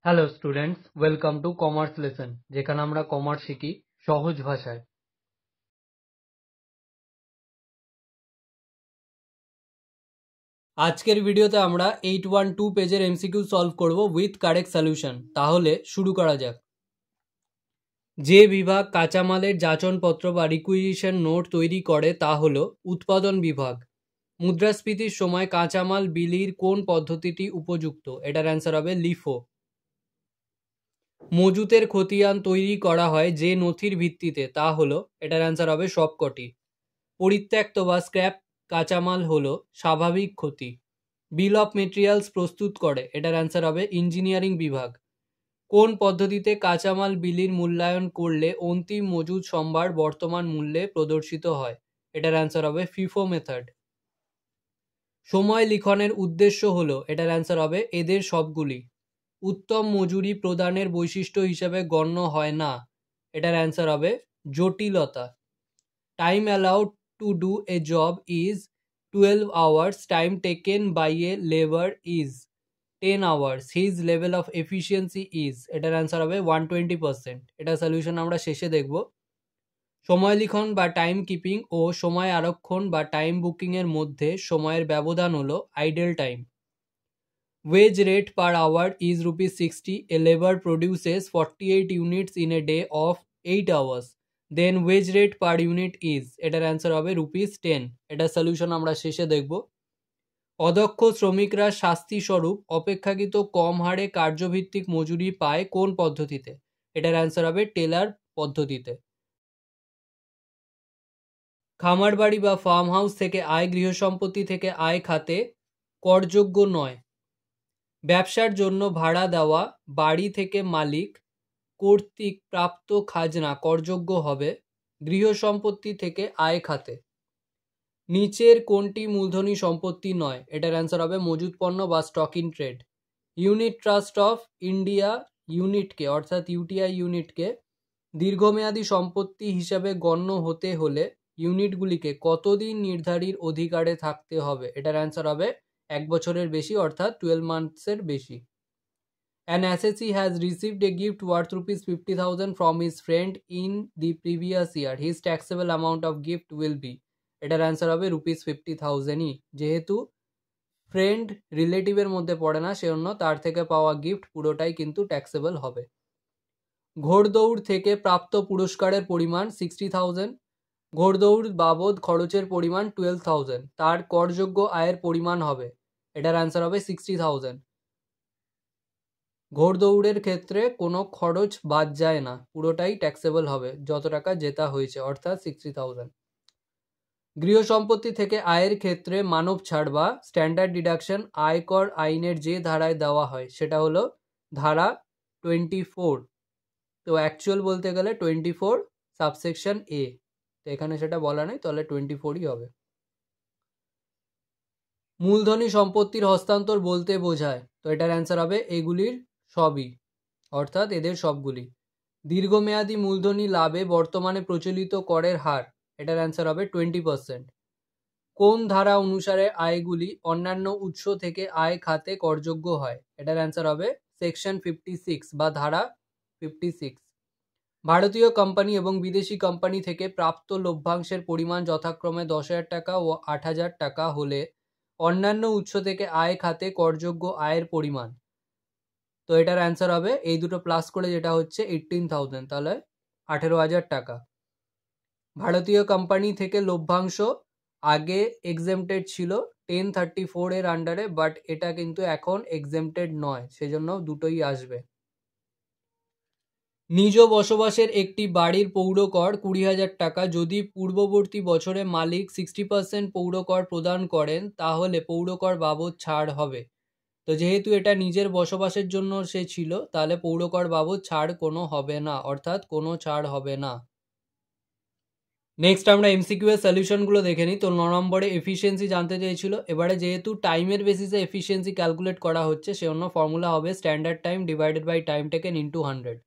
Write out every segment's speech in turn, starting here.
Hello students, welcome to commerce lesson, যেখানে আমরা commerce শিখি সহজ ভাষায়। আজকের ভিডিওতে আমরা 812 পেজের এমসিকিউ সলভ করব উইথ কারেক্ট সলিউশন। তাহলে শুরু করা যাক। যে বিভাগ কাঁচামালের যাচনপত্র বা রিকুইজিশন নোট তৈরি করে তা হলো উৎপাদন বিভাগ। মুদ্রাস্ফীতির সময় কাঁচামাল বিলির কোন পদ্ধতিটি উপযুক্ত? এটার অ্যান্সার হবে লিফো। মজুতের খতিয়ান তৈরি করা হয় যে নথির ভিত্তিতে, তা হলো, এটার অ্যান্সার হবে সবকটি। পরিত্যক্ত বা স্ক্র্যাপ কাঁচামাল হলো স্বাভাবিক ক্ষতি। বিল অফ মেটেরিয়ালস প্রস্তুত করে, এটার অ্যান্সার হবে ইঞ্জিনিয়ারিং বিভাগ। কোন পদ্ধতিতে কাঁচামাল বিলির মূল্যায়ন করলে অন্তিম মজুদ সম্ভার বর্তমান মূল্যে প্রদর্শিত হয়? এটার অ্যান্সার হবে ফিফো মেথড। সময় লিখনের উদ্দেশ্য হলো, এটার অ্যান্সার হবে এদের সবগুলি। উত্তম মজুরি প্রদানের বৈশিষ্ট্য হিসেবে গণ্য হয় না, এটার অ্যান্সার হবে জটিলতা। Time allowed to do a job is 12 hours. Time taken by a labor is 10 hours. His level of efficiency is, এটার অ্যান্সার হবে 120%। এটা সলিউশন আমরা শেষে দেখব। সময় লিখন বা টাইম কিপিং ও সময় আরক্ষণ বা টাইম বুকিং এর মধ্যে সময়ের ব্যবধান হলো idle time. Wage rate per hour is ₹60. A labor produces 48 units in a day of 8 hours. Then wage rate per unit is, এটার অ্যান্সার হবে ₹10। এটার সলিউশন আমরা শেষে দেখব। অদক্ষ শ্রমিকরা শাস্তি স্বরূপ অপেক্ষাকৃত কম হারে কার্যভিত্তিক মজুরি পায় কোন পদ্ধতিতে? এটার অ্যান্সার হবে টেলার পদ্ধতিতে। খামার বাড়ি বা ফার্ম হাউস থেকে আয় গৃহসম্পত্তি থেকে আয় খাতে করযোগ্য নয়। ব্যবসার জন্য ভাড়া দেওয়া বাড়ি থেকে মালিক কর্তৃক প্রাপ্ত খাজনা করযোগ্য হবে গৃহসম্পত্তি থেকে আয় খাতে। নিচের কোনটি মূলধনী সম্পত্তি নয়? এটার অ্যান্সার হবে মজুত পণ্য বা stock in trade. Unit trust of India ইউনিটকে, অর্থাৎ ইউটিআই ইউনিটকে দীর্ঘমেয়াদী সম্পত্তি হিসাবে গণ্য হতে হলে ইউনিটগুলিকে কতদিন নির্ধারিত অধিকারে থাকতে হবে? এটার অ্যান্সার হবে 1 বছরের বেশি, অর্থাৎ 12 মান্থসের বেশি। An assessee has received a gift worth ₹50,000 from his friend in the previous year. His taxable amount of gift will be, এটার অ্যান্সার হবে ₹50,000ই। যেহেতু ফ্রেন্ড রিলেটিভের মধ্যে পড়ে না, সেজন্য তার থেকে পাওয়া গিফট পুরোটাই কিন্তু ট্যাক্সেবল হবে। ঘোড়দৌড় থেকে প্রাপ্ত পুরস্কারের পরিমাণ 60,000। ঘোড়দৌড় বাবদ খরচের পরিমাণ 12,000। তার করযোগ্য আয়ের পরিমাণ হবে, এটার অ্যান্সার হবে 60,000। ঘোড়দৌড়ের ক্ষেত্রে কোনো খরচ বাদ যায় না, পুরোটাই ট্যাক্সেবল হবে যত টাকা জেতা হয়েছে, অর্থাৎ 60,000। গৃহসম্পত্তি থেকে আয়ের ক্ষেত্রে মানব ছাড় বা স্ট্যান্ডার্ড ডিডাকশন আয়কর আইনের যে ধারায় দেওয়া হয় সেটা হলো ধারা 24। তো অ্যাকচুয়াল বলতে গেলে 24 সাবসেকশন এ, তো এখানে সেটা বলা নেই, তাহলে 24ই হবে। মূলধনী সম্পত্তির হস্তান্তর বলতে বোঝায়, তো এটার অ্যান্সার হবে এগুলির সবই, অর্থাৎ এদের সবগুলি। দীর্ঘমেয়াদী মূলধনী লাভে বর্তমানে প্রচলিত করের হার, এটার অ্যান্সার হবে 20%। কোন ধারা অনুসারে আয়গুলি অন্যান্য উৎস থেকে আয় খাতে করযোগ্য হয়? এটার অ্যান্সার হবে সেকশন 56 বা ধারা 56। ভারতীয় কোম্পানি এবং বিদেশি কোম্পানি থেকে প্রাপ্ত লভ্যাংশের পরিমাণ যথাক্রমে 10,000 টাকা ও 8,000 টাকা হলে অন্যান্য উৎস থেকে আয় খাতে করযোগ্য আয়ের পরিমাণ, তো এটার অ্যান্সার হবে এই দুটো প্লাস করে যেটা হচ্ছে 18,000, তাহলে 18,000 টাকা। ভারতীয় কোম্পানি থেকে লভ্যাংশ আগে এক্সেমটেড ছিল 1034 এর আন্ডারে, বাট এটা কিন্তু এখন এক্সেমটেড নয়, সেজন্য দুটোই আসবে। নিজ বসবাসের একটি বাড়ির পৌরকর 20,000 টাকা। যদি পূর্ববর্তী বছরে মালিক 60% পৌরকর প্রদান করেন তাহলে পৌরকর বাবদ ছাড় হবে। তো যেহেতু এটা নিজের বসবাসের জন্য সে ছিল, তাহলে পৌরকর বাবদ ছাড় কোনো হবে না, অর্থাৎ কোনো ছাড় হবে না। নেক্সট আমরা এমসিকিউ এর সলিউশনগুলো দেখে নিই। তো 9 নম্বরে এফিসিয়েন্সি জানতে চেয়েছিল। এবারে যেহেতু টাইমের বেসিসে এফিসিয়েন্সি ক্যালকুলেট করা হচ্ছে, সেজন্য ফর্মুলা হবে standard time divided by time taken into 100।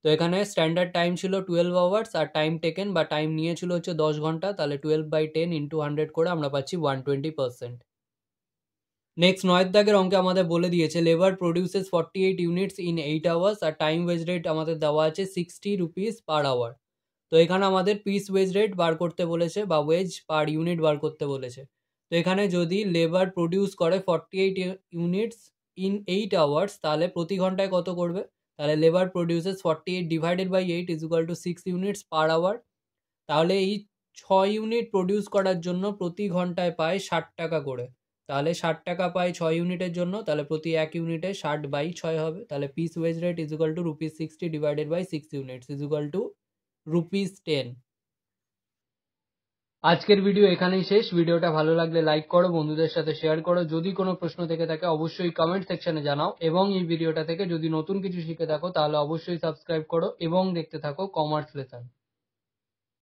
তো এখানে স্ট্যান্ডার্ড টাইম ছিল 12 আওয়ার্স আর টাইম টেকেন বা টাইম নিয়েছিল হচ্ছে 10 ঘন্টা, তাহলে 12/10 ইন্টু 100 করে আমরা পাচ্ছি 120%। নেক্সট 9 দাগের অঙ্কে আমাদের বলে দিয়েছে labour produces 48 units in 8 hours আর টাইম ওয়েজ রেট আমাদের দেওয়া আছে 60 রুপিস পার আওয়ার। তো এখানে আমাদের পিস ওয়েজ রেট বার করতে বলেছে বা ওয়েজ পার ইউনিট বার করতে বলেছে। তো এখানে যদি লেবার প্রডিউস করে 48 ইউনিটস ইন 8 আওয়ার্স তাহলে প্রতি ঘন্টায় কত করবে? তাহলে labour produces 48 divided by 8 is equal to 6 units per hour. তাহলে এই 6 ইউনিট প্রডিউস করার জন্য প্রতি ঘন্টায় পায় 60 টাকা করে। তাহলে 60 টাকা পায় 6 ইউনিটের জন্য, তাহলে প্রতি 1 ইউনিটে 60/6 হবে। তাহলে piece wage rate is equal to ₹60 divided by 6 units is equal to ₹10। আজকের ভিডিও এখানেই শেষ। ভিডিওটা ভালো লাগলে লাইক করো, বন্ধুদের সাথে শেয়ার করো। যদি কোনো প্রশ্ন থেকে থাকে অবশ্যই কমেন্ট সেকশনে জানাও এবং এই ভিডিওটা থেকে যদি নতুন কিছু শিখে থাকো তাহলে অবশ্যই সাবস্ক্রাইব করো এবং দেখতে থাকো কমার্স লেসন।